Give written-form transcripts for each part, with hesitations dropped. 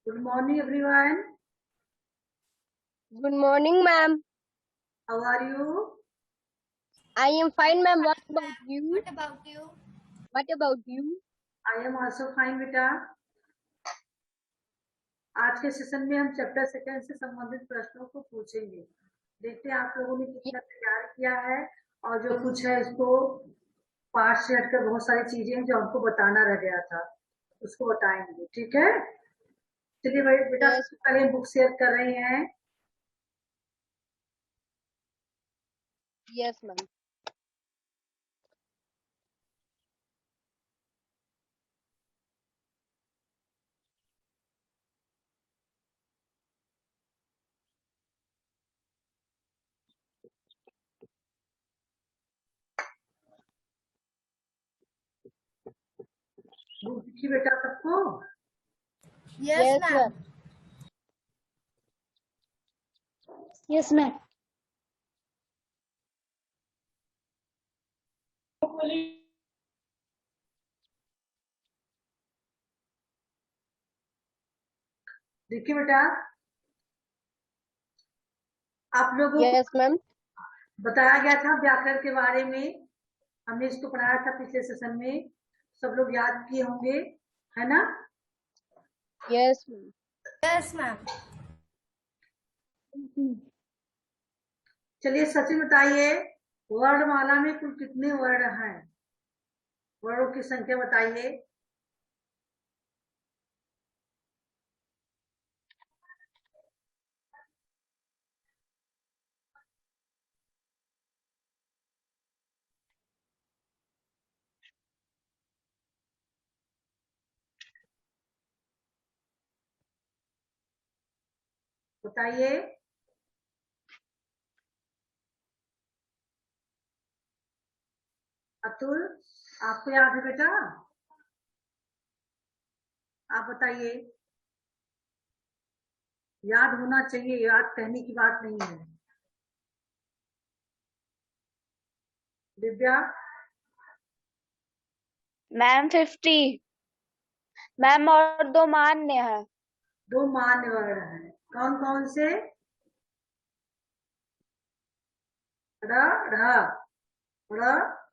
Good morning, everyone. Good morning, ma'am. How are you? I am fine, ma'am. What about you? What about you? What about you? I am also fine, बेटा। आज के session में हम chapter second से संबंधित प्रश्नों को पूछेंगे। देखते हैं आप लोगों ने कितना तैयार किया है, और जो कुछ है उसको पार्ट से हटकर बहुत सारी चीजें हैं जो हमको बताना रह गया था, उसको बताएंगे। ठीक है, चलिए भाई बेटा। Yes. पहले बुक शेयर कर रहे हैं। Yes, ma'am. बुक दिखी बेटा सबको? Yes, ma'am. Yes, ma'am. देखिए बेटा, आप लोगों को Yes, ma'am. बताया गया था व्याकरण के बारे में। हमने इसको पढ़ाया था पिछले सेशन में, सब लोग याद किए होंगे, है ना? Yes, ma'am. Yes, ma'am. चलिए सचिन बताइए, वर्णमाला में कुल कितने वर्ण हैं? वर्णों की संख्या बताइए। बताइए। अतुल, आपको याद है बेटा? आप बताइए। याद होना चाहिए, याद कहने की बात नहीं है। दिव्या? मैम 50। मैम और 2 मान्य है। 2 मान्य वर्ण हैं। कौन कौन से? ड़, ढ़, ड़,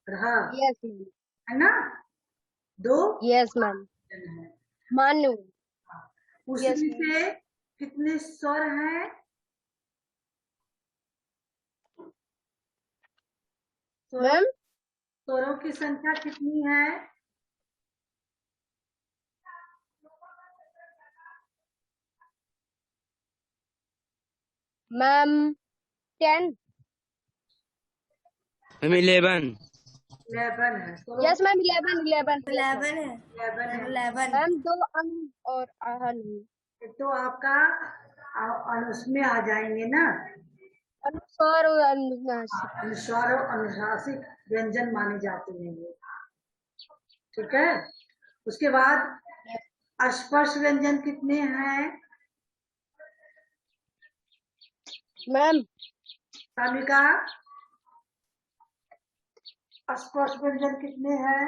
ढ़, Yes, ma'am. है ना? 2 Yes, ma'am. हैं। Manu. उसमें Yes, ma'am. से कितने स्वर हैं? Ma'am. स्वरों की संख्या कितनी है? Ma'am. 10. 11 11 है। स्वरों Yes, ma'am. 11. 11. Yes, ma'am. 11 है। 11 है। 11। Ma'am, 2 अन और आहन. तो आपका उसमें आ जाएंगे ना, अनुस्वार और अनुनासिक. अनुस्वार और अनुनासिक व्यंजन माने जाते हैं ये। ठीक है, उसके बाद स्पर्श व्यंजन कितने हैं? Ma'am. तालिका, स्पर्श व्यंजन कितने हैं?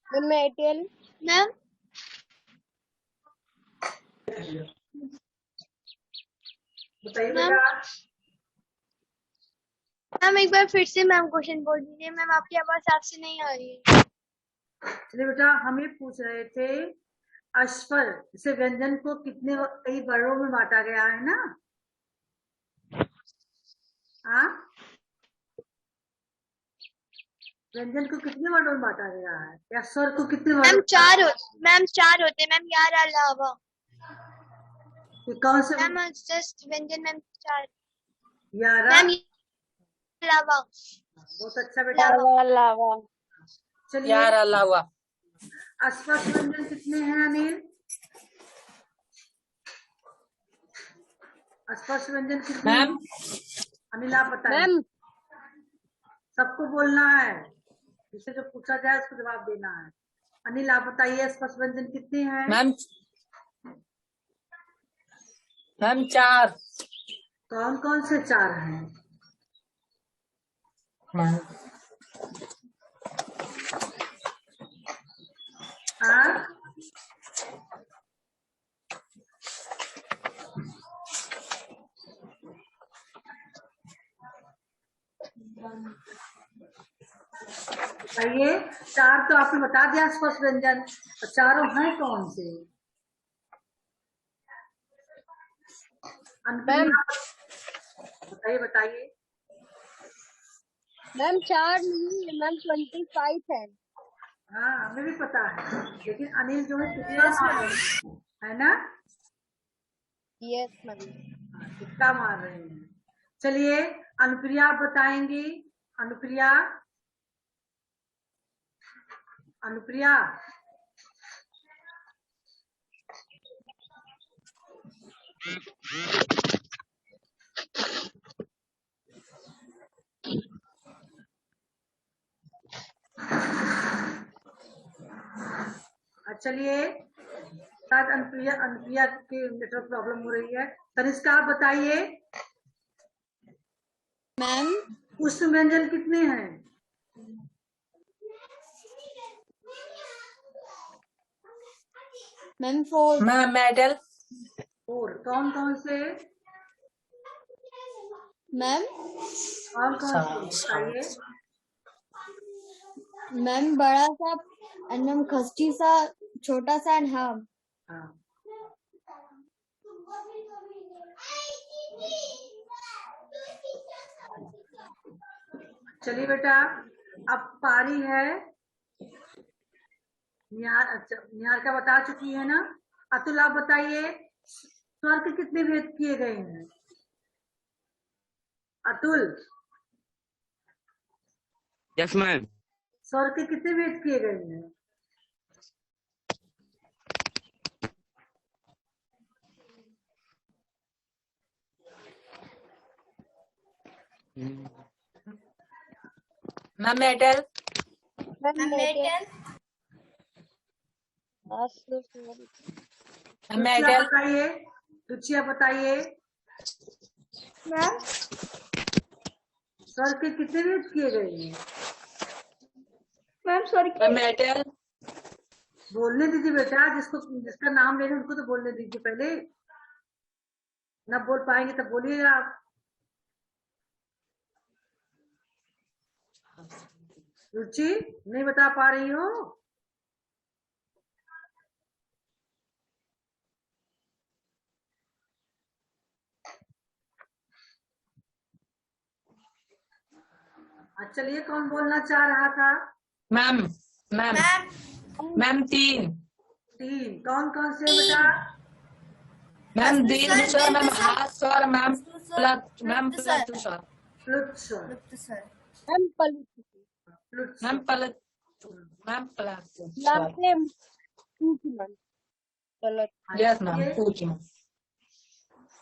Ma'am, 18. मैम बताइए मैम। बेटा। मैम एक बार फिर से मैम क्वेश्चन बोल दीजिए। मैम आपकी आवाज साफ से नहीं आ रही है। चलिए बेटा, हमें पूछ रहे थे स्वर से व्यंजन को कितने कई वर्णों में बांटा गया है ना? हाँ, व्यंजन को कितने वर्णों में बांटा गया है, या स्वर को कितने वर्णों मैम में? 4 होते। मैम यार अलावा। ये कौन से? मैम जस्ट व्यंजन मैम 4। 11। मैम अलावा। बहुत अच्छा बेटा। अलावा। चलिए, यार अलावा स्पर्श व्यंजन कितने हैं अनिल? स्पर्श व्यंजन कितने हैं? मैम अनिल आप बताएं। Ma'am. सबको बोलना है, जिसे जो पूछा जाए उसको जवाब देना है। अनिल आप बताइए, स्पर्श व्यंजन कितने हैं? मैम 4 कौन कौन से 4 हैं? बताइए, चार तो आपने बता दिया स्पर्श व्यंजन, तो चारों हैं कौन से? मैम बताइए बताइए। मैम 4 नहीं है मैम, 25 है। हाँ हमें भी पता है, लेकिन अनिल जो है तुक्का Yes, मार ma'am. रहे हैं, है ना? Yes ma'am. हाँ, तुक्का मार रहे हैं। चलिए अनुप्रिया आप बताएंगी। अनुप्रिया, अनुप्रिया चलिए, शायद अनुप्रिया अनुप्रिया की नेटवर्क प्रॉब्लम हो रही है। तनिष्का आप बताइए, Ma'am. उष्ण व्यंजन कितने हैं? Ma'am 4. Ma'am metal. और कौन कौन से? Ma'am. कौन कौन से बताइए? Ma'am बड़ा सा and ma'am खस्टी सा, छोटा सा and ham. हाँ चलिए बेटा, अब पारी है निहार। अच्छा निहार का बता चुकी है ना? अतुल आप बताइए, स्वर के कितने भेद किए गए हैं? Atul, yes ma'am. स्वर के कितने भेद किए गए हैं? Ma'am metal. Ma'am Ma'am metal. metal. Ma'am Ruchiya मेटल। बताइए, रुचिया बताइए, Ma'am. स्वर के कितने भेद किए गए हैं? Ma'am sorry. Ma'am metal. बोलने दीजिए बेटा, जिसको जिसका नाम ले रहे हैं उनको तो बोलने दीजिए पहले। ना बोल पाएंगे तब बोलिएगा आप। रुचि नहीं बता पा रही हो? चलिए कौन बोलना चाह रहा था? Ma'am ma'am Ma'am. मैम तीन। तीन कौन कौन से बेटा? मैम Asli दीर्घ sir, स्वर, मैम Dildu sir. हाथ स्वर, ma'am plus, ma'am Dildu sir. Plus स्वर, फ्लुट स्वर। Dildu sir. मैम पलट। फ्लुट मैम स्वर। प्लस, मैम प्लस मैम स्वर। सेम मैम पलट। यस मैम ये पूछिए।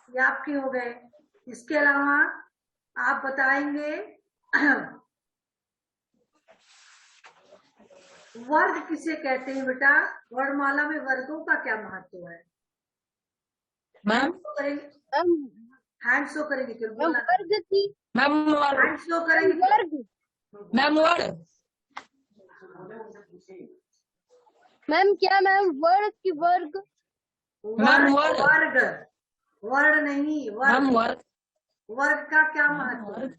ये आपके हो गए। इसके अलावा आप बताएंगे वर्ग किसे कहते हैं बेटा? वर्णमाला में वर्गों का क्या महत्व है? मैम करेंगे, मैम हैंड शो करेंगे क्यों? मैम बोलना वर्ग की। मैम वर्ड, हैंड शो करेंगे क्यों? वर्ग। मैम वर्ड, मैम क्या मैम वर्ग की वर्ग। मैम वर्ग वर्ड, वर्ग, वर्ण नहीं मैम वर्ग। वर्ड, वर्ग का क्या मैम महत्व है? वर्ड,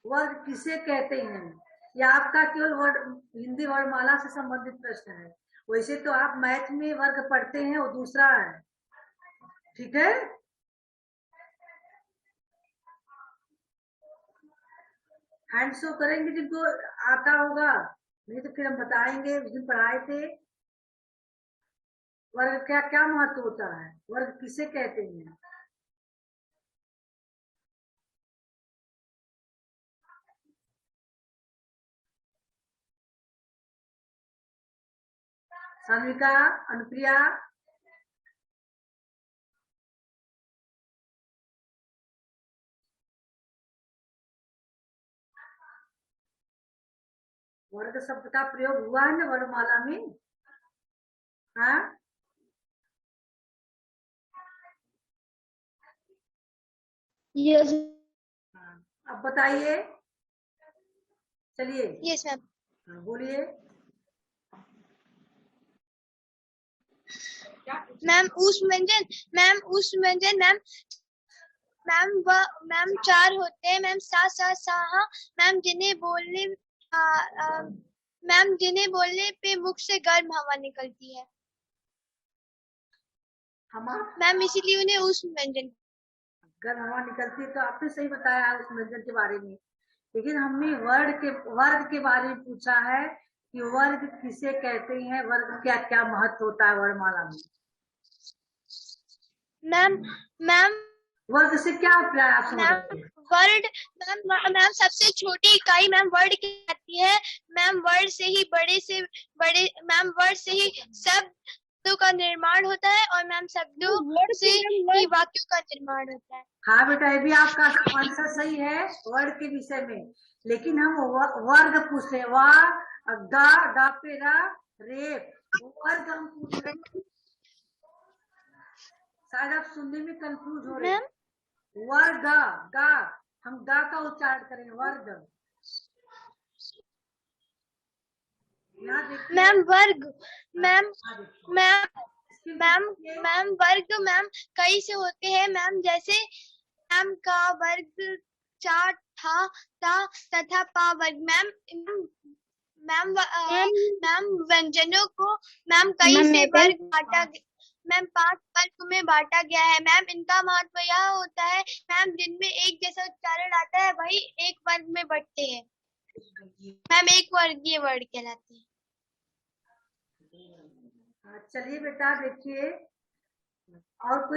वर्ग किसे कहते हैं? या आपका केवल वर्ड हिंदी वर्णमाला से संबंधित प्रश्न है? वैसे तो आप मैथ में वर्ग पढ़ते हैं, वो दूसरा है। ठीक है, हैंड शो करेंगे जिनको आता होगा, नहीं तो फिर हम बताएंगे। उस दिन पढ़ाए थे वर्ग क्या क्या महत्व होता है, वर्ग किसे कहते हैं। सान्विका, अनुप्रिया, वर्ग शब्द का प्रयोग हुआ है ना वर्णमाला में? हाँ यस। अब बताइए, चलिए यस मैम। बोलिए। मैम उस व्यंजन मैम मैम 4 होते हैं मैम, सा सा साहा मैम, जिन्हें बोलने पे मुख से गर्म हवा निकलती है मैम, इसीलिए उन्हें उष्ण व्यंजन। गर्म हवा निकलती है, तो आपने सही बताया है उस व्यंजन के बारे में। लेकिन हमने वर्ग के बारे में पूछा है कि वर्ग किसे कहते हैं, वर्ग क्या क्या महत्व होता है वर्णमाला में। मैम वर्ग से क्या अभिप्राय आप समझते हैं? वर्ड मैम सबसे छोटी इकाई मैम वर्ड की आती है मैम। वर्ड से ही बड़े मैम, वर्ड से ही शब्दों का निर्माण होता है और मैम शब्दों से ही वाक्यों का निर्माण होता है। हाँ बेटा, ये भी आपका आंसर सही है वर्ड के विषय में। लेकिन हम वर्ग पूछ रहे हैं, वा गा पे रा रेप, वर्ग हम पूछ रहे हैं। शायद आप सुनने में कंफ्यूज हो रहे हैं। वर्ग गा, हम गा का उच्चारण करें, वर्ग। मैम वर्ग मैम वर्ग मैम कई से होते हैं मैम, जैसे मैम का वर्ग, चा था ता तथा पा वर्ग। मैम व्यंजनों को मैम कई से वर्ग बांटा मैम 5 वर्ग में बांटा गया है मैम। इनका महत्व यह होता है मैम, जिनमें एक जैसा उच्चारण आता है वही एक वर्ग में बढ़ते हैं मैम, एक वर्गीय वर्ड कहलाते हैं। चलिए बेटा, देखिए और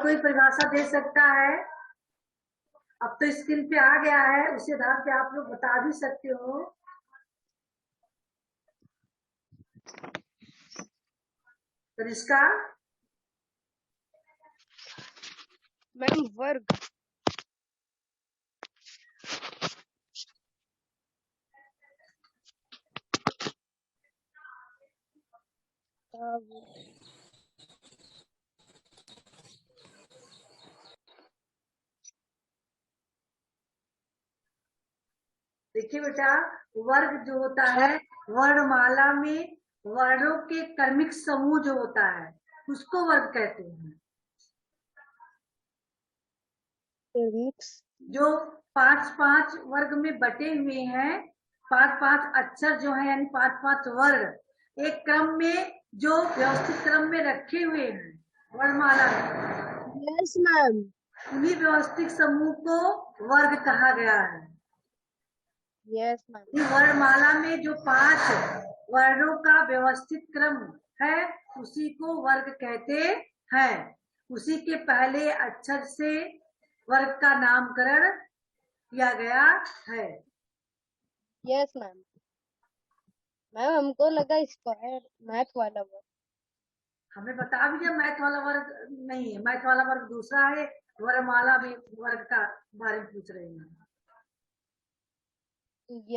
कोई परिभाषा दे सकता है? अब तो स्क्रीन पे आ गया है, उसी आधार पे आप लोग बता भी सकते हो। तो इसका मैम वर्ग देखिए बेटा, वर्ग जो होता है वर्णमाला में वर्णों के क्रमिक समूह जो होता है उसको वर्ग कहते हैं। जो 5-5 वर्ग में बटे हुए हैं, 5-5 अक्षर जो है, यानी 5-5 वर्ग एक क्रम में जो व्यवस्थित क्रम में रखे हुए हैं वर्णमाला में। Yes ma'am. उन्हीं व्यवस्थित समूह को वर्ग कहा गया है। Yes ma'am. वर्णमाला में जो 5 वर्णों का व्यवस्थित क्रम है उसी को वर्ग कहते हैं। उसी के पहले अक्षर से वर्ग का नामकरण किया गया है। Yes ma'am. मैम हमको लगा स्क्वायर मैथ वाला वर्ग। हमें बता भी दिया मैथ वाला वर्ग नहीं है, मैथ वाला वर्ग दूसरा है। वर्णमाला में वर्ग का बारे में पूछ रहे हैं।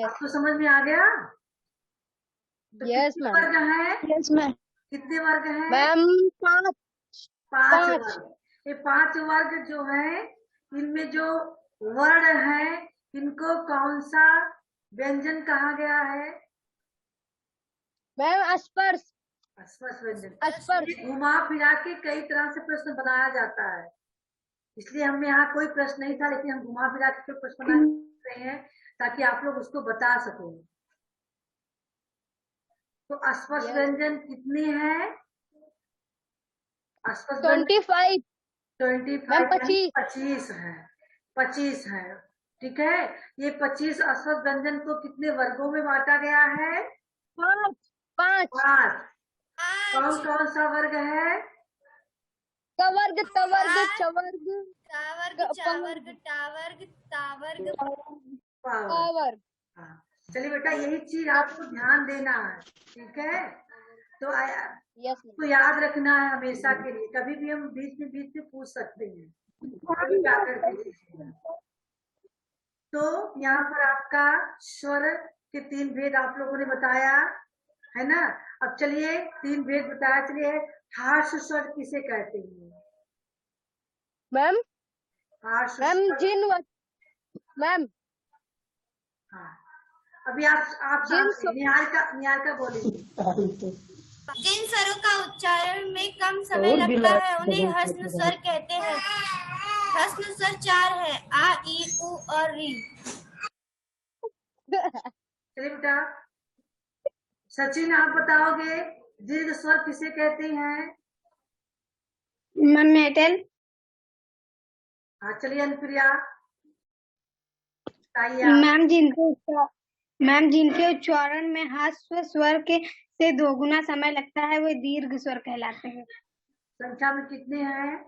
आपको समझ में आ गया? तो यस कितने मैम। वर्ग हैं? Yes ma'am. कितने वर्ग हैं? मैम 5 वर्ग। ये 5 वर्ग जो है, इनमें जो वर्ण है इनको कौन सा व्यंजन कहा गया है? मैम स्पर्श व्यंजन। घुमा फिरा के कई तरह से प्रश्न बनाया जाता है, इसलिए हमें यहाँ कोई प्रश्न नहीं था, लेकिन हम घुमा फिरा के प्रश्न बना रहे हैं ताकि आप लोग उसको बता सको। तो स्पर्श व्यंजन कितने हैं? 25 25 है। 25 है, ठीक है। ये 25 स्पर्श व्यंजन को कितने वर्गों में बांटा गया है? 5। कौन कौन सा वर्ग है? कवर्ग, तवर्ग, चवर्ग, पावर्ग। चलिए बेटा, यही चीज आपको ध्यान देना है, ठीक है। तो तो याद रखना है हमेशा के लिए, कभी भी हम बीच में पूछ सकते हैं। तो यहाँ पर आपका स्वर के 3 भेद आप लोगों ने बताया है ना। अब चलिए 3 भेद बताया। चलिए, हार्श स्वर किसे कहते हैं? मैम हार्श मैम हाँ, अभी आप निहार का बोलेंगे। जिन स्वरों का उच्चारण में कम समय लगता है उन्हें हर्ष स्वर कहते हैं। हस्न स्वर 4 है, आ ई उ और री। चलिए बेटा, सचिन आप बताओगे दीर्घ स्वर किसे कहते हैं? Ma'am metal. हाँ चलिए अनुप्रिया बताइए आप। मैम जिनके उच्चारण में ह्रस्व स्वर के से दोगुना समय लगता है वे दीर्घ स्वर कहलाते हैं। संख्या में कितने हैं?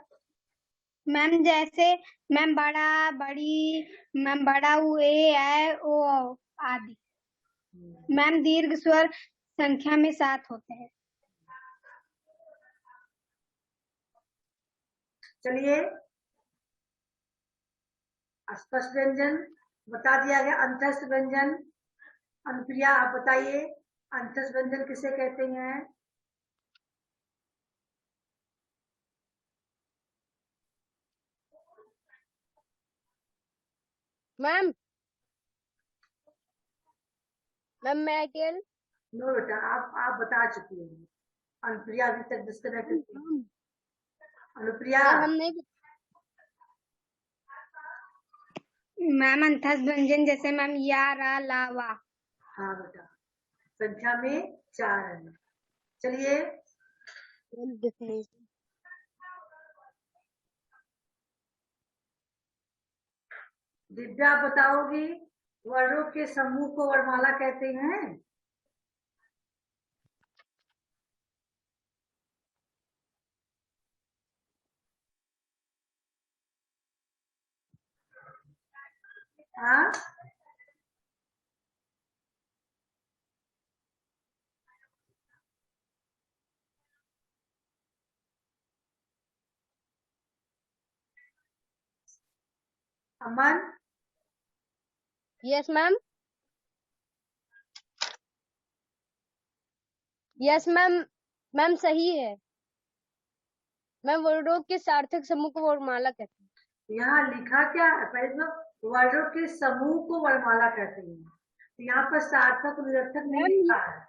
मैम जैसे मैम बड़ा, बड़ी, मैम बड़ा ऊ, ए ओ आदि। मैम दीर्घ स्वर संख्या में 7 होते हैं। चलिए, स्पष्ट व्यंजन बता दिया गया। अंतस्थ व्यंजन अनुप्रिया आप बताइए, अंतस्थ व्यंजन किसे कहते हैं? Ma'am metal. नो बेटा, आप बता चुकी हैं। अनुप्रिया अभी तक डिस्कनेक्ट थी। अनुप्रिया मैम अंतस्थ व्यंजन जैसे मैम या, रा, ला, वा। हाँ बेटा, संख्या में 4 है। चलिए, दिव्या आप बताओगी वर्णों के समूह को वर्णमाला कहते हैं? हाँ Aman? Yes ma'am. Yes ma'am. Ma'am सही है। मैम वर्णों के सार्थक समूह को वर्णमाला कहते हैं। यहाँ लिखा क्या है? पहले तो वर्णों के समूह को वर्णमाला कहते हैं। तो यहाँ पर सार्थक निरर्थक नहीं लिखा है।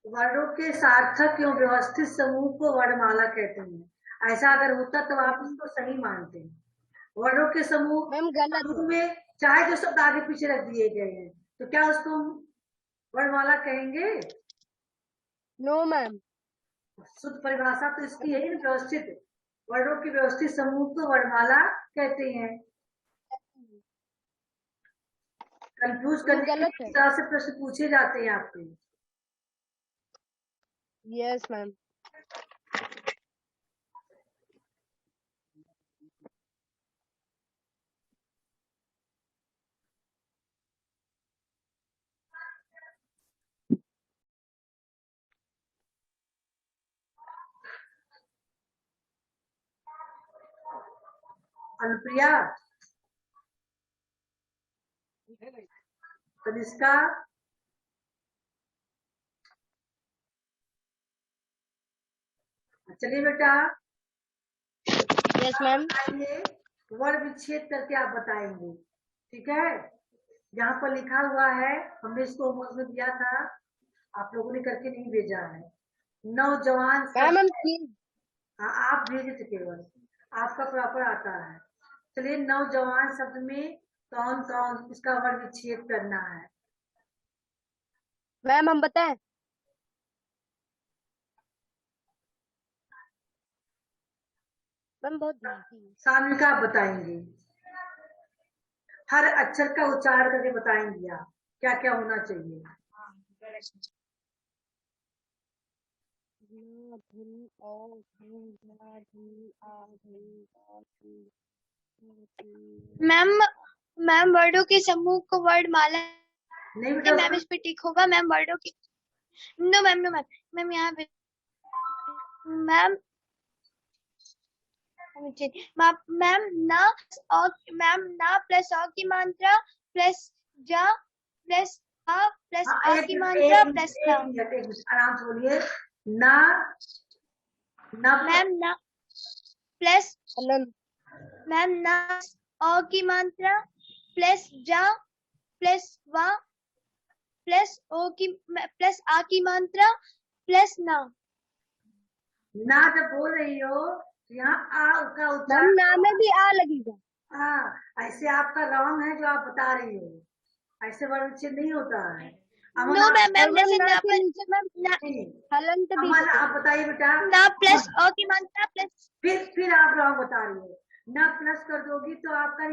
वर्णों के सार्थक एवं व्यवस्थित समूह को वर्णमाला कहते हैं। ऐसा अगर होता तो आप इसको सही मानते हैं। वर्णों के समूह मैम गलत समूह में चाहे जो शब्द आगे पीछे रख दिए गए हैं तो क्या उसको हम वर्णमाला कहेंगे? No ma'am. शुद्ध परिभाषा तो इसकी है व्यवस्थित वर्णों के व्यवस्थित समूह को वर्णमाला कहते हैं। कंफ्यूज करने के लिए इस तरह से प्रश्न पूछे जाते हैं आपके। Yes ma'am. अनुप्रिया, तनिष्का, चलिए बेटा। Yes ma'am. वर्ग विच्छेद करके आप बताएंगे, ठीक है? यहाँ पर लिखा हुआ है, हमने इसको होमवर्क में दिया था, आप लोगों ने करके नहीं भेजा है। नौजवान हाँ आप भेजे थे, केवल आपका प्रॉपर आता है। चलिए, नौजवान शब्द में कौन कौन इसका वर्ग विच्छेद करना है? मैम हम बताएं? मैम बहुत सामने आप बताएंगे, हर अक्षर का उच्चारण करके बताएंगे आप क्या क्या होना चाहिए। मैम वर्डों के समूह को वर्णमाला नहीं बेटा, मैम इस पे टिक होगा। मैम वर्डों की नो मैम मैम यहाँ पे मैम मैम ना और मैम ना प्लस अ की मात्रा प्लस जा प्लस आ प्लस अ की मात्रा प्लस ना। आराम से बोलिए। ना मैम ना प्लस मैम ना अ की मात्रा प्लस जा प्लस वा प्लस ओ की प्लस आ की मात्रा प्लस ना। ना जब बोल रही हो यहाँ आ का मैम उच्चारण ना में भी आ लगेगा। हाँ, ऐसे आपका रॉन्ग है जो आप बता रही हो, ऐसे वर्ण विच्छेद नहीं होता है। अमन नो आप मैम, मैम और मैम जैसे ना ना के पर नीचे मैम नहीं, हलंत भी अमन होता आप है। बताइए बेटा। ना प्लस अमन, अ की मात्रा प्लस फिर आप रॉन्ग बता रही हो। ना प्लस कर दोगी तो आपका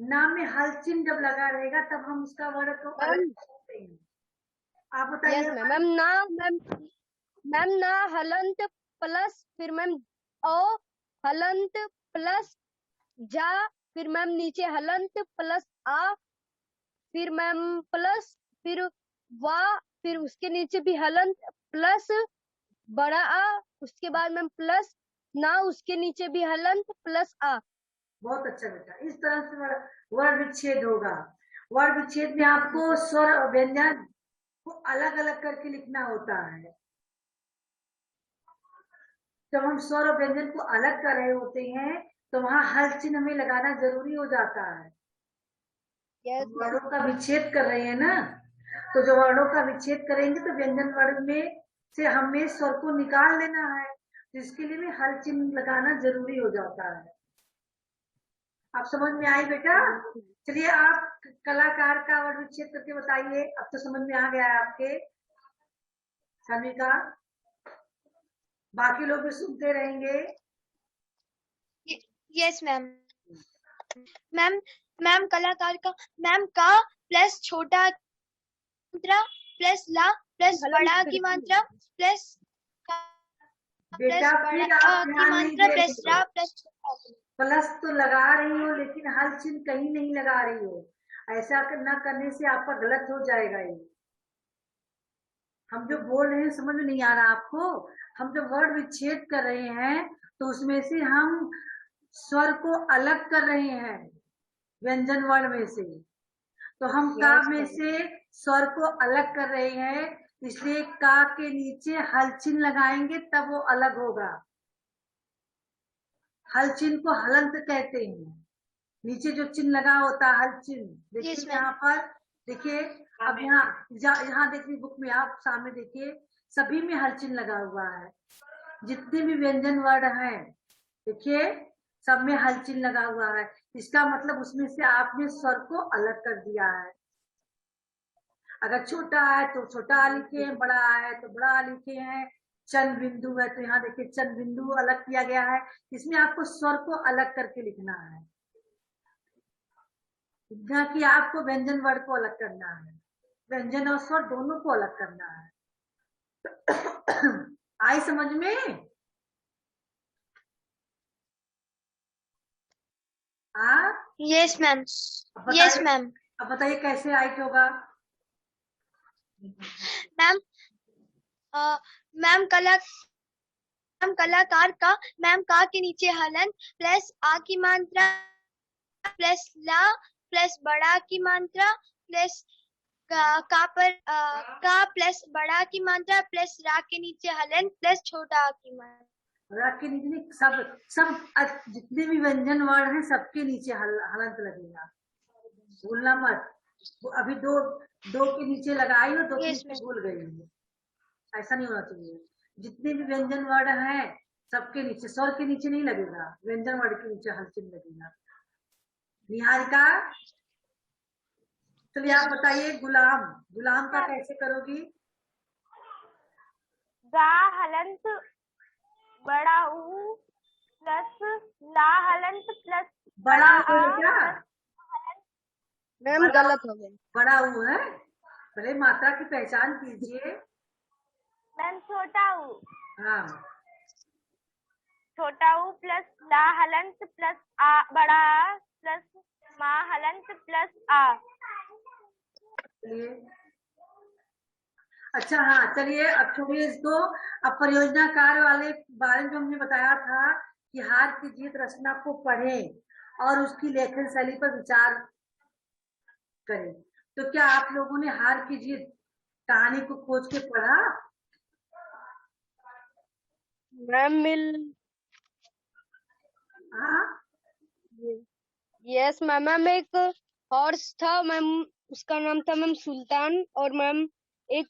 ना में हल चिन्ह जब लगा रहेगा तब हम उसका वर्ण को अलग मैम कर सकते हैं। आप बताइए यस मैम। मैम ना मैम ना हलंत प्लस फिर मैम ओ हलंत प्लस जा, फिर मैम नीचे हलंत प्लस आ, फिर मैम प्लस फिर वा, फिर उसके नीचे भी हलंत प्लस बड़ा आ, उसके बाद मैम प्लस ना, उसके नीचे भी हलंत प्लस आ। बहुत अच्छा बेटा, इस तरह से वर्ण विच्छेद होगा। वर्ण विच्छेद में आपको स्वर और व्यंजन को अलग अलग करके लिखना होता है। जब हम स्वर और व्यंजन को अलग कर रहे होते हैं तो वहां हल चिन्ह हमें लगाना जरूरी हो जाता है। Yes ma'am. वर्णों का विच्छेद कर रहे हैं ना, तो जो वर्णों का विच्छेद करेंगे तो व्यंजन वर्ण में से हमें स्वर को निकाल देना है, जिसके लिए भी हल चिन्ह लगाना जरूरी हो जाता है। आप समझ में आई बेटा? चलिए आप कलाकार का वर्ण विच्छेद करके बताइए। अब तो समझ में आ गया है आपके सभी का। बाकी लोग भी सुनते रहेंगे। Yes ma'am. मैम मैम कलाकार का मैम का प्लस छोटा मात्रा प्लस ला प्लस बड़ा की मात्रा प्लस बेटा बड़ा फिर आप की ध्यान नहीं मात्रा दे प्लस रही रा हो। प्लस प्लस तो लगा रही हो लेकिन हल चिन्ह कहीं नहीं लगा रही हो। ऐसा न करने से आपका गलत हो जाएगा। ये हम जो बोल रहे हैं समझ में नहीं आ रहा आपको? हम जब वर्ण विच्छेद कर रहे हैं तो उसमें से हम स्वर को अलग कर रहे हैं व्यंजन वर्ण में से। तो हम का यस में मैम। से स्वर को अलग कर रहे हैं, इसलिए का के नीचे हल चिन्ह लगाएंगे तब वो अलग होगा। हल चिन्ह को हलंत कहते हैं। नीचे जो चिन्ह लगा होता है हल चिन्ह, देखिए Yes, ma'am. यहाँ पर देखिए। अब यहाँ देखिए बुक में आप सामने देखिए, सभी में हल चिन्ह लगा हुआ है। जितने भी व्यंजन वर्ण हैं देखिए सब में हल चिन्ह लगा हुआ है। इसका मतलब उसमें से आपने स्वर को अलग कर दिया है। अगर छोटा है तो छोटा आ लिखे हैं, बड़ा है तो बड़ा आ लिखे हैं। चंद बिंदु है तो यहाँ देखिए चंद बिंदु अलग किया गया है। इसमें आपको स्वर को अलग करके लिखना है, इतना कि आपको व्यंजन वर्ण को अलग करना है, व्यंजन और स्वर दोनों को अलग करना है। आई समझ में? हाँ Yes, ma'am. अब Yes, बताइए, ma'am. अब बताइए कैसे राइट होगा? मैम मैम कलाकार का मैम का के नीचे हलन प्लस आ की मात्रा प्लस ला प्लस बड़ा की मात्रा प्लस का पर का प्लस बड़ा की मात्रा प्लस रा के नीचे हलन प्लस छोटा आ की मात्रा। राग के नीचे सब जितने भी व्यंजन वर्ण हैं सबके नीचे हलंत लगेगा, भूलना मत। वो अभी दो के नीचे लगाई हो, दो के Yes, नीचे ma'am. भूल गई हो, ऐसा नहीं होना चाहिए। जितने भी व्यंजन वर्ण हैं सबके नीचे, स्वर के नीचे नहीं लगेगा, व्यंजन वर्ण के नीचे हल चिन्ह लगेगा। निहारिका चलिए आप बताइए गुलाम, गुलाम का कैसे करोगी? गा हलंत बड़ा ऊ प्लस ला हलंत प्लस बड़ा बड़ा ऊ है क्या? मैम गलत हो गया। बड़ा ऊ है, पहले मात्रा की पहचान कीजिए। मैम छोटा ऊ, हाँ छोटा ऊ प्लस ला हलंत प्लस आ बड़ा आ प्लस मा हलंत प्लस आ। चलिए अच्छा, हाँ चलिए अब छोड़िए इसको। अब परियोजना कार्य वाले बारे में जो हमने बताया था कि हार की जीत रचना को पढ़ें और उसकी लेखन शैली पर विचार करें, तो क्या आप लोगों ने हार की जीत कहानी को खोज के पढ़ा? मैम हाँ यस मैम। मैम एक हॉर्स था मैम, उसका नाम था मैम सुल्तान, और मैम एक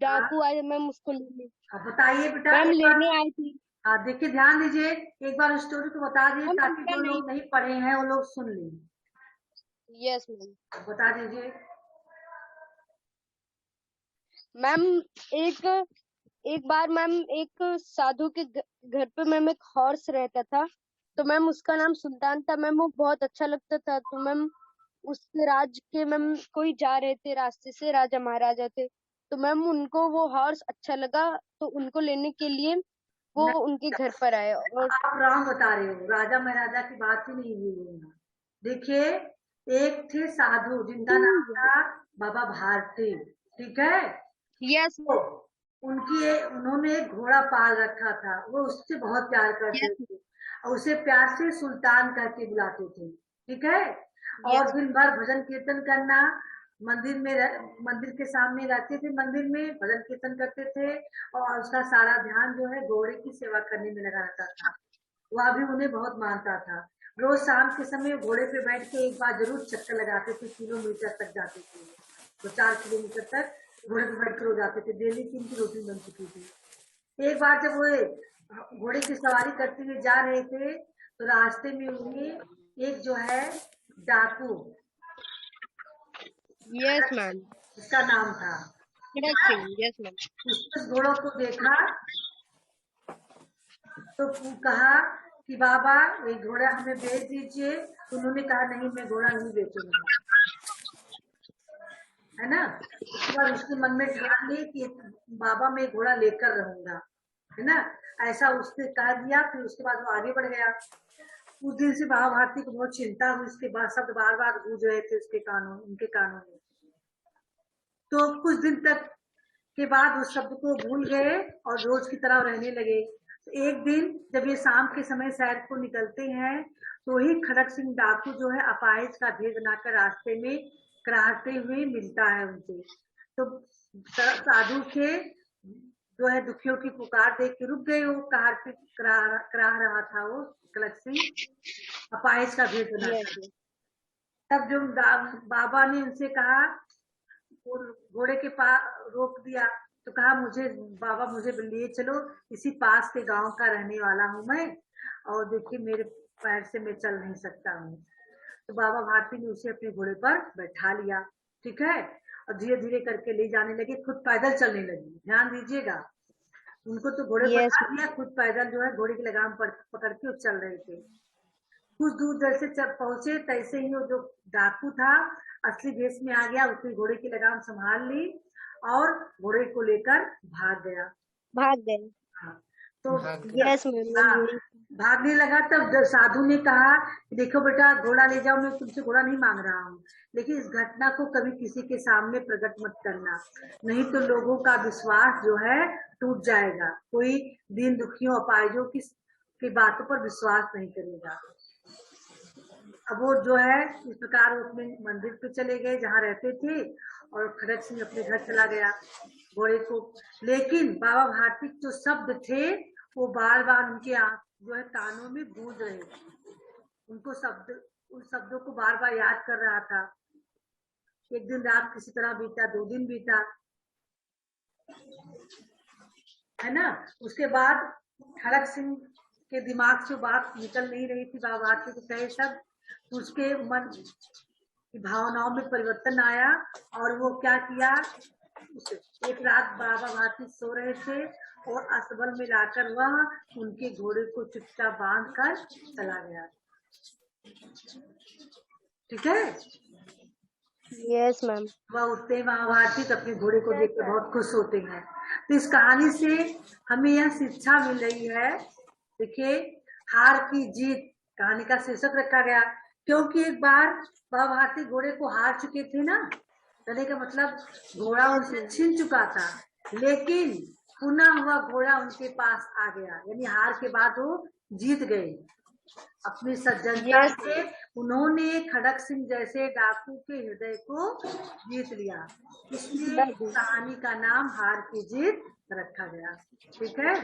डाकू आया मैम उसको लेने। अब बताइए बेटा मैम एक बार, लेने आई थी। हाँ देखिए, ध्यान दीजिए, एक बार उस स्टोरी को बता दिए ताकि जो लोग नहीं पढ़े हैं वो लोग सुन लें। Yes ma'am. बता दीजिए। मैम एक बार मैम एक साधु के घर पे मैम एक हॉर्स रहता था। तो मैम उसका नाम सुल्तान था मैम। वो बहुत अच्छा लगता था। तो मैम उस राज के मैम कोई जा रहे थे रास्ते से, राजा महाराजा थे। तो मैम उनको वो हॉर्स अच्छा लगा, तो उनको लेने के लिए वो उनके घर पर आए। और आप रॉन्ग बता रहे हो, राजा महाराजा की बात ही नहीं हुई है यहाँ। देखिए, एक थे साधु जिनका नाम था बाबा भारती, ठीक है। यस तो उन्होंने एक घोड़ा पाल रखा था, वो उससे बहुत प्यार करते थे और उसे प्यार से सुल्तान कह के बुलाते थे, ठीक है। और दिन भर भजन कीर्तन करना, मंदिर के सामने रहते थे, मंदिर में भजन कीर्तन करते थे और उसका सारा ध्यान जो है घोड़े की सेवा करने में लगा रहता था। वह भी उन्हें बहुत मानता था। रोज शाम के समय घोड़े पे बैठ के एक बार जरूर चक्कर लगाते थे, किलोमीटर तक जाते थे, तो 4 किलोमीटर तक घोड़े पे बैठ कर हो जाते थे। डेली की इनकी रूटीन बन चुकी थी। एक बार जब वो घोड़े की सवारी करते हुए जा रहे थे तो रास्ते में उन्हें एक जो है डाकू, यस मैम। उसका नाम था, यस मैम। उसने घोड़ों को देखा तो कहा कि बाबा ये घोड़ा हमें बेच दीजिए। उन्होंने कहा नहीं, मैं घोड़ा नहीं बेचूंगा, है ना। उसके बाद उसके मन में ठान ली कि बाबा मैं घोड़ा लेकर रहूंगा, है ना। ऐसा उसने कह दिया। फिर उसके बाद वो आगे बढ़ गया। उस दिन से बाबा भारती को बहुत चिंता हुई। इसके बाद शब्द बार बार गूंज रहे थे उनके कानों में। तो कुछ दिन तक के बाद उस शब्द को भूल गए और रोज की तरह रहने लगे। तो एक दिन जब ये शाम के समय सैर को निकलते हैं तो वही खड़क सिंह डाकू जो है अपाहिज का भेद बनाकर रास्ते में कराहते हुए मिलता है उनसे। तो साधु के जो है दुखियों की पुकार देख के रुक गए। वो कराह रहा था वो खड़क सिंह अपाहिज का भेद बनाकर। तब जो बाबा ने उनसे कहा, घोड़े के पास रोक दिया तो कहा बाबा मुझे लिए चलो, इसी पास के गांव का रहने वाला हूँ मैं, और देखिए मेरे पैर से मैं चल नहीं सकता हूँ। तो बाबा भारती ने उसे अपने घोड़े पर बैठा लिया, ठीक है। और धीरे धीरे करके ले जाने लगे, खुद पैदल चलने लगी। ध्यान दीजिएगा, उनको तो घोड़े पर बैठा दिया, खुद पैदल जो है घोड़े की लगाम पकड़ के चल रहे थे। कुछ दूर जैसे पहुंचे तैसे ही वो जो डाकू था असली भेष में आ गया। उसने घोड़े की लगाम संभाल ली और घोड़े को लेकर भाग गया। हाँ, तो यस मैम। भागने लगा। तब जब साधु ने कहा देखो बेटा, घोड़ा ले जाओ, मैं तुमसे घोड़ा नहीं मांग रहा हूँ, लेकिन इस घटना को कभी किसी के सामने प्रकट मत करना, नहीं तो लोगों का विश्वास जो है टूट जाएगा। कोई दीन दुखियों अपाहिजों की बातों पर विश्वास नहीं करेगा। अब वो जो है इस प्रकार वो अपने मंदिर पे चले गए जहाँ रहते थे और खड़क सिंह अपने घर चला गया घोड़े को। लेकिन बाबा भारती जो शब्द थे वो बार बार उनके जो है कानों में गूंज रहे थे। उन शब्दों को बार बार याद कर रहा था। एक दिन रात किसी तरह बीता, 2 दिन बीता, है ना। उसके बाद खड़क सिंह के दिमाग से बात निकल नहीं रही थी। बाबा भारती को कहे सब, उसके मन की भावनाओं में परिवर्तन आया और वो क्या किया। एक रात बाबा भारती सो रहे थे और असबल में लाकर वह उनके घोड़े को चुपचाप बांध कर चला गया, ठीक है। Yes ma'am. वह उठते ही बाबा भारती तो अपने घोड़े को देख कर बहुत खुश होते हैं। तो इस कहानी से हमें यह शिक्षा मिल रही है, देखिए, हार की जीत कहानी का शीर्षक रखा गया क्योंकि एक बार बाबा भारती घोड़े को हार चुके थे ना। कहने का मतलब घोड़ा उनसे छीन चुका था, लेकिन पुनः हुआ घोड़ा उनके पास आ गया, यानी हार के बाद वो जीत गए। अपनी सज्जनता से उन्होंने खड़क सिंह जैसे डाकू के हृदय को जीत लिया। इसलिए कहानी का नाम हार की जीत रखा गया, ठीक है।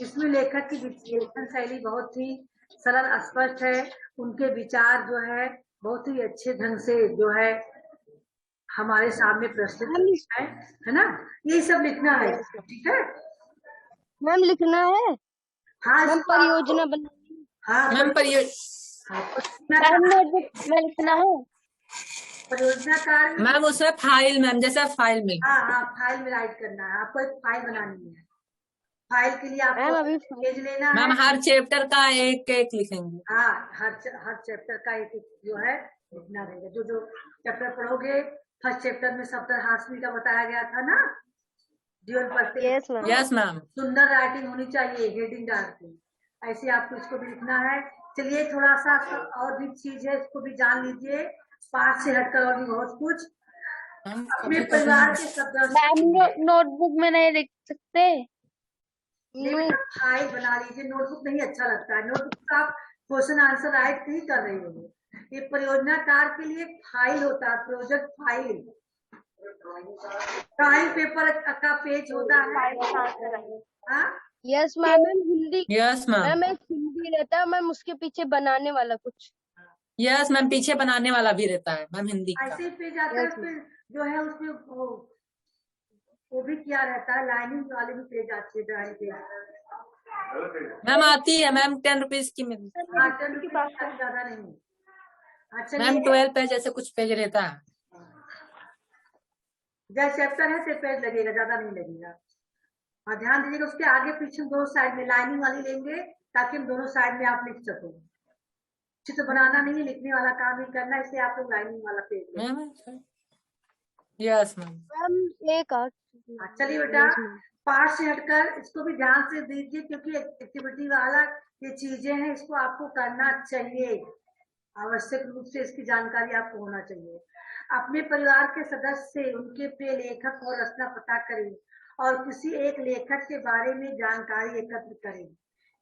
इसमें लेखक की लेखन शैली बहुत ही सरल स्पष्ट है। उनके विचार जो है बहुत ही अच्छे ढंग से जो है हमारे सामने प्रस्तुत है ना। ये सब लिखना है, ठीक है मैम। लिखना है, हाँ मैम इसको आपको- परियोजना बनानी हाँ मैम हाँ, मैम नोटबुक में लिखना है। परियोजना कार्य में मैम उसमें फाइल मैम जैसे फाइल में। हाँ हाँ फाइल में राइट करना है आपको, एक फाइल बनानी है। फाइल के लिए आपको मैम अभी पेज लेना मैम है। हर चैप्टर का एक एक लिखेंगे। हाँ हर चैप्टर का एक जो है लिखना रहेगा। जो जो चैप्टर पढ़ोगे, फर्स्ट चैप्टर में सप्तर हाशमी का बताया गया था ना, जीवन पढ़ते यस मैम। Yes ma'am. सुंदर राइटिंग होनी चाहिए, हेडिंग डाल के। ऐसे आपको इसको भी लिखना है। चलिए थोड़ा सा और भी चीज है, इसको भी जान लीजिए। पाठ से हटकर और भी बहुत कुछ। मैम अपने कभी परिवार कभी के सदस्य मैम नोटबुक में नहीं लिख सकते। फाइल बना लीजिए। नोटबुक नहीं अच्छा लगता है, नोटबुक का आप क्वेश्चन आंसर राइट नहीं कर रहे हो। ये परियोजना कार्य के लिए फाइल होता है, प्रोजेक्ट फाइल। टाइम पेपर का पेज होता है। हाँ yes ma'am. Ma'am Hindi yes ma'am. Ma'am एक हिंदी रहता है मैम, उसके पीछे बनाने वाला कुछ। यस मैम पीछे बनाने वाला भी रहता है मैम हिंदी का। ऐसे ही पेज आता है, उसमें जो है उसमें वो भी किया रहता है, लाइनिंग वाले भी पेज आती है ड्राइंग पेज। मैम आती है मैम 10 रुपीज की मिलती है। हाँ 10 रुपीज का ज्यादा नहीं। अच्छा मैम ये 12 पेज ऐसे कुछ पेज रहता है। जैसे चैप्टर है तो पेज लगेगा, ज्यादा नहीं लगेगा। और ध्यान दीजिएगा उसके आगे पीछे दोनों साइड में लाइनिंग वाली लेंगे, ताकि हम दोनों साइड में आप लिख सको। चित्र बनाना नहीं है, लिखने वाला काम ही करना है, इसलिए आप लोग लाइनिंग वाला पेज लेंगे। Ma'am yes ma'am. मैम एक और चलिए बेटा, पाठ से हटकर इसको भी ध्यान से दीजिए, क्योंकि एक्टिविटी वाला ये चीजें हैं, इसको आपको करना चाहिए। आवश्यक रूप से इसकी जानकारी आपको होना चाहिए। अपने परिवार के सदस्य से उनके प्रिय लेखक और रचना पता करें और किसी एक लेखक के बारे में जानकारी एकत्र करें।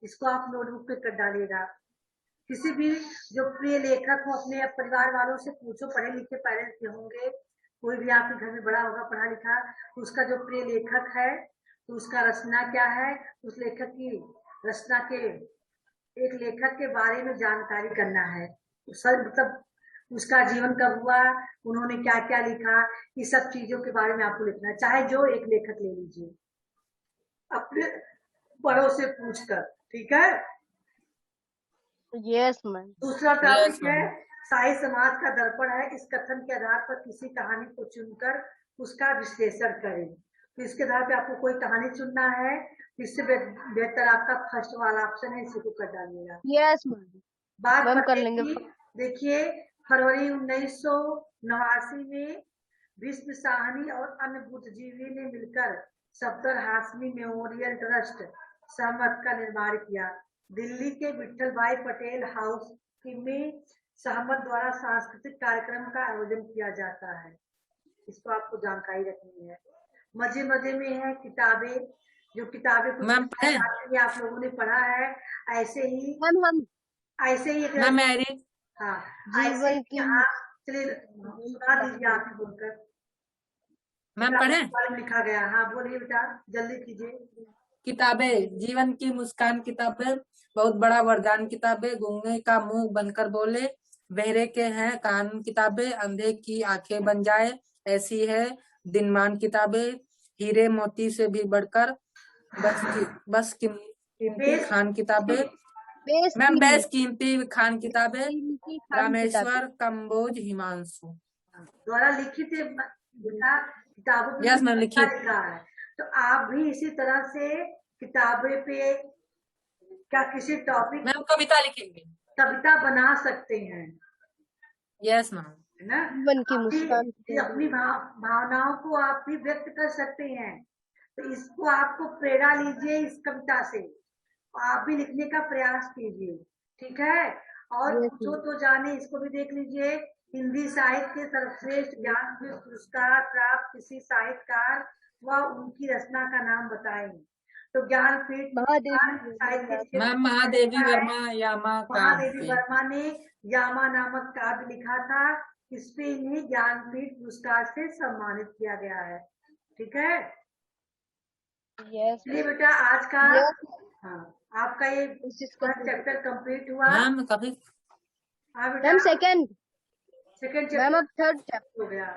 इसको आप नोटबुक पे कर डालिएगा। किसी भी जो प्रिय लेखक हो, अपने परिवार वालों से पूछो, पढ़े लिखे पेरेंट्स के होंगे, कोई भी आपके घर में बड़ा होगा पढ़ा लिखा, तो उसका जो प्रिय लेखक है तो उसका रचना क्या है, उस लेखक की रचना के एक लेखक के बारे में जानकारी करना है। सर मतलब उसका जीवन कब हुआ, उन्होंने क्या क्या लिखा, ये सब चीजों के बारे में आपको लिखना है। चाहे जो एक लेखक ले लीजिए अपने बड़ों से पूछकर, ठीक है। Yes ma'am. दूसरा Yes, टॉपिक है ma'am. साई समाज का दर्पण है। इस कथन के आधार पर किसी कहानी को चुनकर उसका विश्लेषण करें। तो इसके आधार पे आपको कोई कहानी चुनना है, इससे बेहतर आपका फर्स्ट वाला ऑप्शन है, इसी को कर डालिएगा। Yes ma'am. बात मैम कर पढ़ने लेंगे। की, देखिए फरवरी 1989 में विश्व साहनी और अन्य बुद्धिजीवी ने मिलकर सफदर हाशमी मेमोरियल ट्रस्ट सहमत का निर्माण किया। दिल्ली के विठल भाई पटेल हाउस में सहमत द्वारा सांस्कृतिक कार्यक्रम का आयोजन किया जाता है। इसको आपको जानकारी रखनी है। मजे मजे में है किताबें, जो किताबें कुछ मैम पढ़े? आप लोगों ने पढ़ा है, ऐसे ही मैम हम ऐसे ही एक मैम मैरी हाँ जीवन ऐसे की यहाँ चलिए सुना दीजिए आप ही बोलकर। मैम पढ़े? बारे में लिखा गया। हाँ बोलिए बेटा, जल्दी कीजिए। किताबें जीवन की मुस्कान किताबें, बहुत बड़ा वरदान किताबें, गूंगे का मुंह बनकर बोले, बहरे के हैं कान किताबें, अंधे की आंखें बन जाए ऐसी है दिनमान किताबें, हीरे मोती से भी बढ़कर बस कीमती खान किताबें। मैम बेस कीमती खान किताबें, रामेश्वर कंबोज हिमांशु द्वारा लिखित बेटा किताबों पे यस मैम लिखित। लिखा है। तो आप भी इसी तरह से किताबें पे क्या किसी टॉपिक मैम कविता लिखेंगे। कविता बना सकते हैं, यस मैम। है ना। जीवन की मुस्कान अपनी भावनाओं को आप भी व्यक्त कर सकते हैं। तो इसको आपको प्रेरणा लीजिए इस कविता से, आप भी लिखने का प्रयास कीजिए, ठीक है। और जो तो जाने इसको भी देख लीजिए। हिंदी साहित्य के सर्वश्रेष्ठ ज्ञानपीठ पुरस्कार प्राप्त किसी साहित्यकार व उनकी रचना का नाम बताएं। तो ज्ञानपीठ साहित्य मैम महादेवी वर्मा यामा महादेवी काव्य। वर्मा ने यामा नामक काव्य लिखा था, इस पे इन्हें ज्ञानपीठ पुरस्कार से सम्मानित किया गया है, ठीक है। यस चलिए बेटा आज का हाँ आपका ये चैप्टर कंप्लीट हुआ। मैम कभी हाँ बेटा मैम सेकंड मैम अब चैप्टर थर्ड चैप्टर हो गया।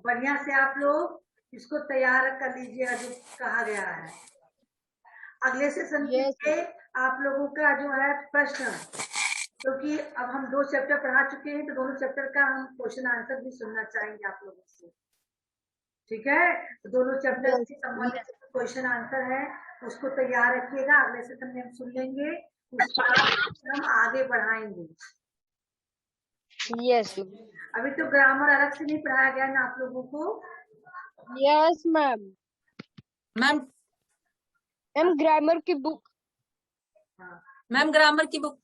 बढ़िया से आप लोग इसको तैयार कर लीजिएगा जो कहा गया है। अगले सेशन Yes, के आप लोगों का जो है प्रश्न, क्योंकि अब हम 2 चैप्टर पढ़ा चुके हैं तो दोनों चैप्टर का हम क्वेश्चन आंसर भी सुनना चाहेंगे आप लोगों से। ठीक है, तो दोनों चैप्टर से संबंधित क्वेश्चन आंसर है उसको तैयार रखिएगा, अगले सेशन में हम सुन लेंगे, उसके बाद हम आगे बढ़ाएंगे। yes, अभी तो ग्रामर अलग से नहीं पढ़ाया गया ना आप लोगों को। yes, ma'am. Ma'am ma'am grammar की बुक, हाँ, मैम ग्रामर की बुक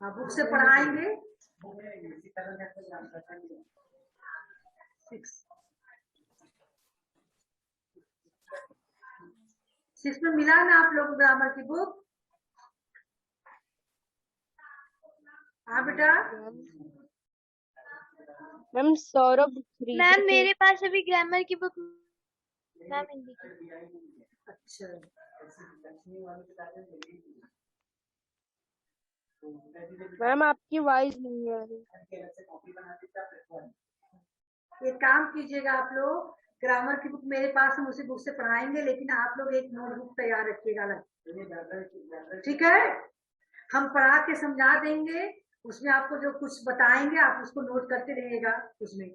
हाँ बुक से पढ़ाएंगे। 6 में मिला ना आप लोग को ग्रामर की बुक? हाँ बेटा, मैम सौरभ मैम मेरे पास अभी ग्रामर की बुक मैम हिंदी की। अच्छा मैम आपकी वॉइस नहीं आ रही। एक काम कीजिएगा आप लोग, ग्रामर की बुक मेरे पास हम उसी बुक से पढ़ाएंगे, लेकिन आप लोग एक नोटबुक तैयार रखिएगा अलग। ठीक है, हम पढ़ा के समझा देंगे, उसमें आपको जो कुछ बताएंगे आप उसको नोट करते रहिएगा उसमें।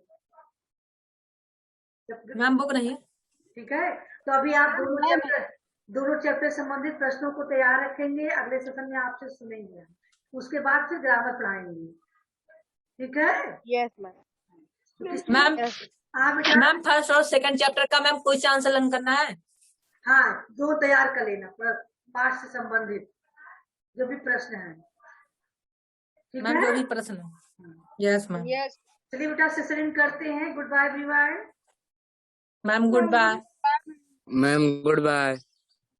मैम बुक नहीं है। ठीक है, तो अभी आप दोनों चैप्टर संबंधित प्रश्नों को तैयार रखेंगे, अगले सेशन में आपसे सुनेंगे, उसके बाद फिर ग्रामर पढ़ाएंगे। ठीक है, यस मैम। मैम हाँ बेटा, मैम फर्स्ट और सेकंड चैप्टर का मैम क्वेश्चन आंसर लर्न करना है। हाँ 2 तैयार कर लेना, पाठ से संबंधित जो भी प्रश्न है। ठीक मैम है, जो भी प्रश्न है। Yes ma'am. यस चलिए बेटा सेशन एंड करते हैं। Goodbye everyone. Ma'am goodbye. Ma'am good bye.